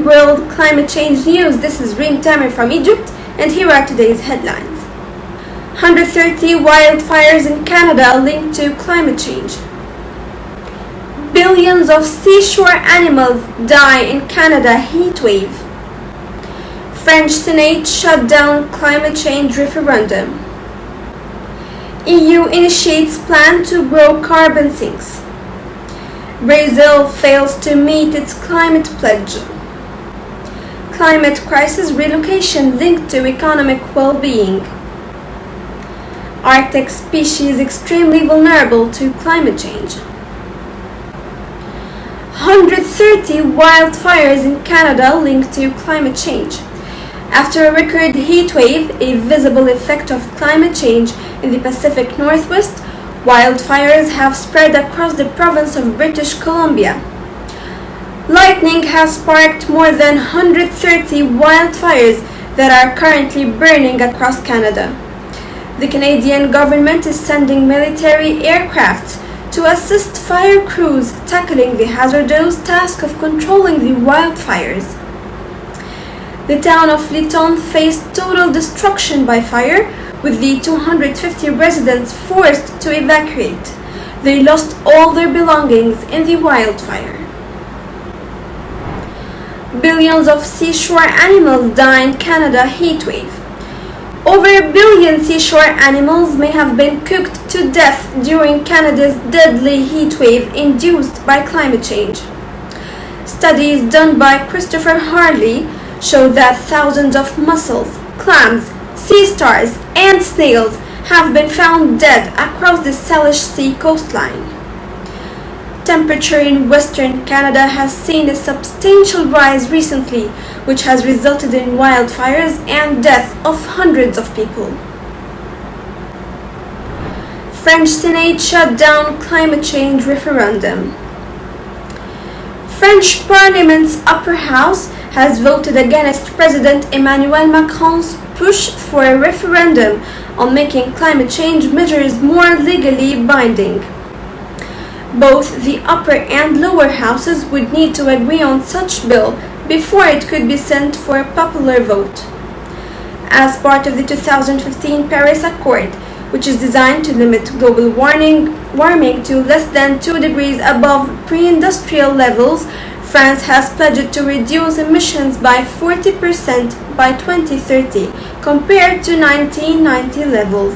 world climate change news. This is Ring Tamer from Egypt, and here are today's headlines. 130 wildfires in Canada linked to climate change. Billions of seashore animals die in Canada heatwave. French Senate shut down climate change referendum. EU initiates plan to grow carbon sinks. Brazil fails to meet its climate pledge. Climate crisis relocation linked to economic well-being. Arctic species extremely vulnerable to climate change. 130 wildfires in Canada linked to climate change. After a record heat wave, a visible effect of climate change in the Pacific Northwest, wildfires have spread across the province of British Columbia. Lightning has sparked more than 130 wildfires that are currently burning across Canada. The Canadian government is sending military aircraft to assist fire crews tackling the hazardous task of controlling the wildfires. The town of Lytton faced total destruction by fire, with the 250 residents forced to evacuate. They lost all their belongings in the wildfire. Billions of seashore animals die in Canada heatwave. Over a billion seashore animals may have been cooked to death during Canada's deadly heatwave induced by climate change. Studies done by Christopher Harley show that thousands of mussels, clams, sea stars, and snails have been found dead across the Salish Sea coastline. Temperature in Western Canada has seen a substantial rise recently, which has resulted in wildfires and death of hundreds of people. French Senate shut down climate change referendum. French Parliament's upper house has voted against President Emmanuel Macron's push for a referendum on making climate change measures more legally binding. Both the upper and lower houses would need to agree on such bill before it could be sent for a popular vote. As part of the 2015 Paris Accord, which is designed to limit global warming to less than 2 degrees above pre-industrial levels, France has pledged to reduce emissions by 40% by 2030 compared to 1990 levels.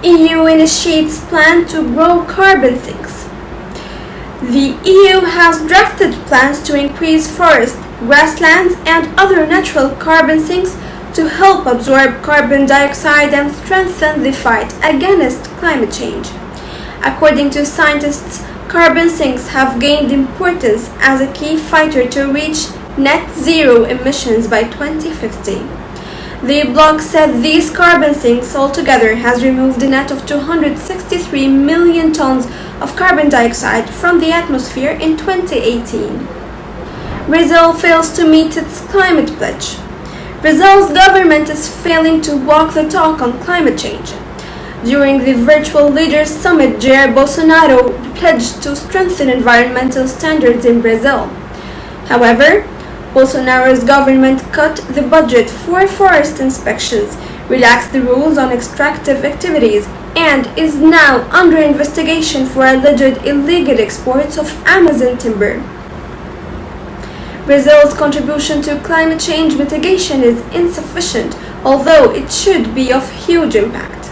EU initiates plan to grow carbon sinks. The EU has drafted plans to increase forests, grasslands, and other natural carbon sinks to help absorb carbon dioxide and strengthen the fight against climate change. According to scientists, carbon sinks have gained importance as a key fighter to reach net zero emissions by 2050. The blog said these carbon sinks altogether has removed a net of 263 million tons of carbon dioxide from the atmosphere in 2018. Brazil fails to meet its climate pledge. Brazil's government is failing to walk the talk on climate change. During the virtual leaders summit, Jair Bolsonaro pledged to strengthen environmental standards in Brazil. However, Bolsonaro's government cut the budget for forest inspections, relaxed the rules on extractive activities, and is now under investigation for alleged illegal exports of Amazon timber. Brazil's contribution to climate change mitigation is insufficient, although it should be of huge impact.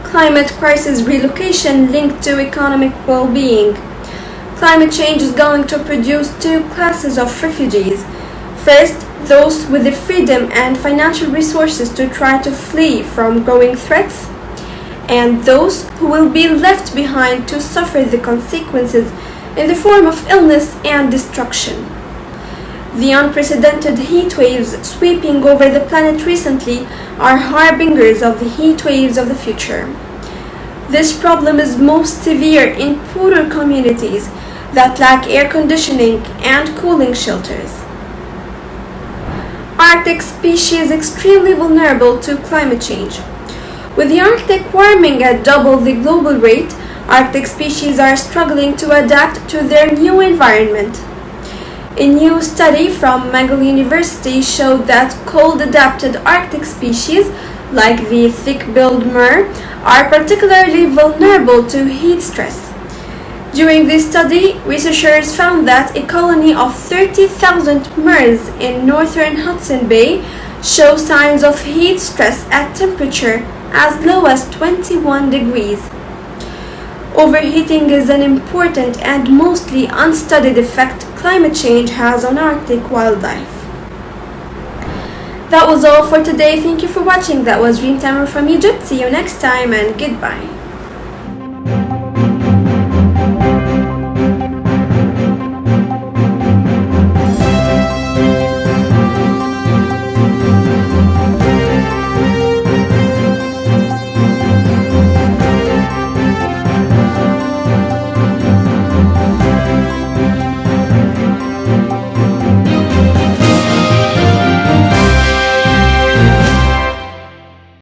Climate crisis relocation linked to economic well-being. Climate change is going to produce two classes of refugees. First, those with the freedom and financial resources to try to flee from growing threats, and those who will be left behind to suffer the consequences in the form of illness and destruction. The unprecedented heat waves sweeping over the planet recently are harbingers of the heat waves of the future. This problem is most severe in poorer communities that lack air conditioning and cooling shelters. Arctic species extremely vulnerable to climate change. With the Arctic warming at double the global rate, Arctic species are struggling to adapt to their new environment. A new study from McGill University showed that cold-adapted Arctic species, like the thick-billed murre, are particularly vulnerable to heat stress. During this study, researchers found that a colony of 30,000 murres in northern Hudson Bay show signs of heat stress at temperature as low as 21 degrees. Overheating is an important and mostly unstudied effect climate change has on Arctic wildlife. That was all for today. Thank you for watching. That was Dreamtimer from Egypt. See you next time and goodbye.